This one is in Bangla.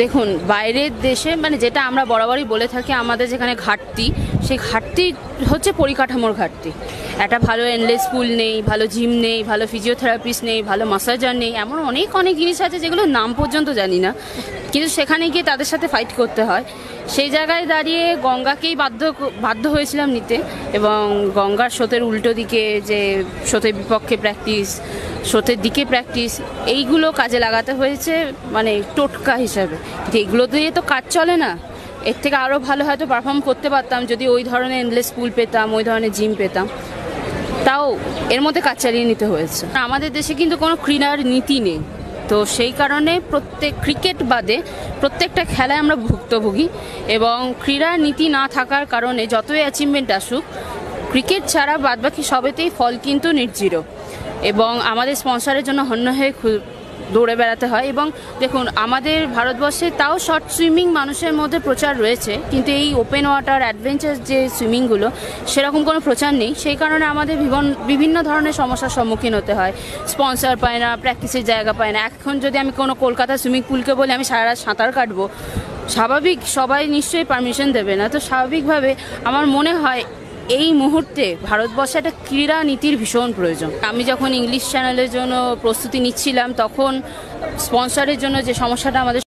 দেখুন, বাইরের দেশে মানে যেটা আমরা বরাবরই বলে থাকি, আমাদের যেখানে ঘাটতি, সেই ঘাটতি হচ্ছে পরিকাঠামোর ঘাটতি। একটা ভালো এন্ডলেস পুল নেই, ভালো জিম নেই, ভালো ফিজিওথেরাপিস্ট নেই, ভালো মাসাজার নেই, এমন অনেক অনেক জিনিস আছে যেগুলো নাম পর্যন্ত জানি না, কিন্তু সেখানে গিয়ে তাদের সাথে ফাইট করতে হয়। সেই জায়গায় দাঁড়িয়ে গঙ্গাকেই বাধ্য হয়েছিলাম নিতে, এবং গঙ্গার স্রোতের উল্টো দিকে যে স্রোতের বিপক্ষে প্র্যাকটিস, স্রোতের দিকে প্র্যাকটিস, এইগুলো কাজে লাগাতে হয়েছে মানে টোটকা হিসাবে। কিন্তু এগুলো দিয়ে তো কাজ চলে না। এর থেকে আরও ভালো হয়তো পারফর্ম করতে পারতাম যদি ওই ধরনের এন্ডলেস পুল পেতাম, ওই ধরনের জিম পেতাম। তাও এর মধ্যে কাজ চালিয়ে নিতে হয়েছে। আমাদের দেশে কিন্তু কোনো ক্রীড়ার নীতি নেই, তো সেই কারণে ক্রিকেট বাদে প্রত্যেকটা খেলায় আমরা ভুক্তভোগী, এবং ক্রীড়ার নীতি না থাকার কারণে যতই অ্যাচিভমেন্ট আসুক, ক্রিকেট ছাড়া বাদবাকি সবেতেই ফল কিন্তু নির্জির, এবং আমাদের স্পন্সরের জন্য হন্য হয়ে দৌড়ে বেড়াতে হয়। এবং দেখুন, আমাদের ভারতবর্ষে তাও শর্ট সুইমিং মানুষের মধ্যে প্রচার রয়েছে, কিন্তু এই ওপেন ওয়াটার অ্যাডভেঞ্চার যে সুইমিংগুলো, সেরকম কোনো প্রচার নেই। সেই কারণে আমাদের বিভিন্ন ধরনের সমস্যার সম্মুখীন হতে হয়। স্পন্সর পায় না, প্র্যাকটিসের জায়গা পায় না। এখন যদি আমি কোনো কলকাতা সুইমিং পুলকে বলি আমি সারা রাত সাঁতার কাটবো, স্বাভাবিক সবাই নিশ্চয়ই পারমিশন দেবে না। তো স্বাভাবিকভাবে আমার মনে হয় এই মুহূর্তে ভারতবর্ষে একটা ক্রীড়া নীতির ভীষণ প্রয়োজন। আমি যখন ইংলিশ চ্যানেলের জন্য প্রস্তুতি নিচ্ছিলাম, তখন স্পন্সরের জন্য যে সমস্যাটা আমাদের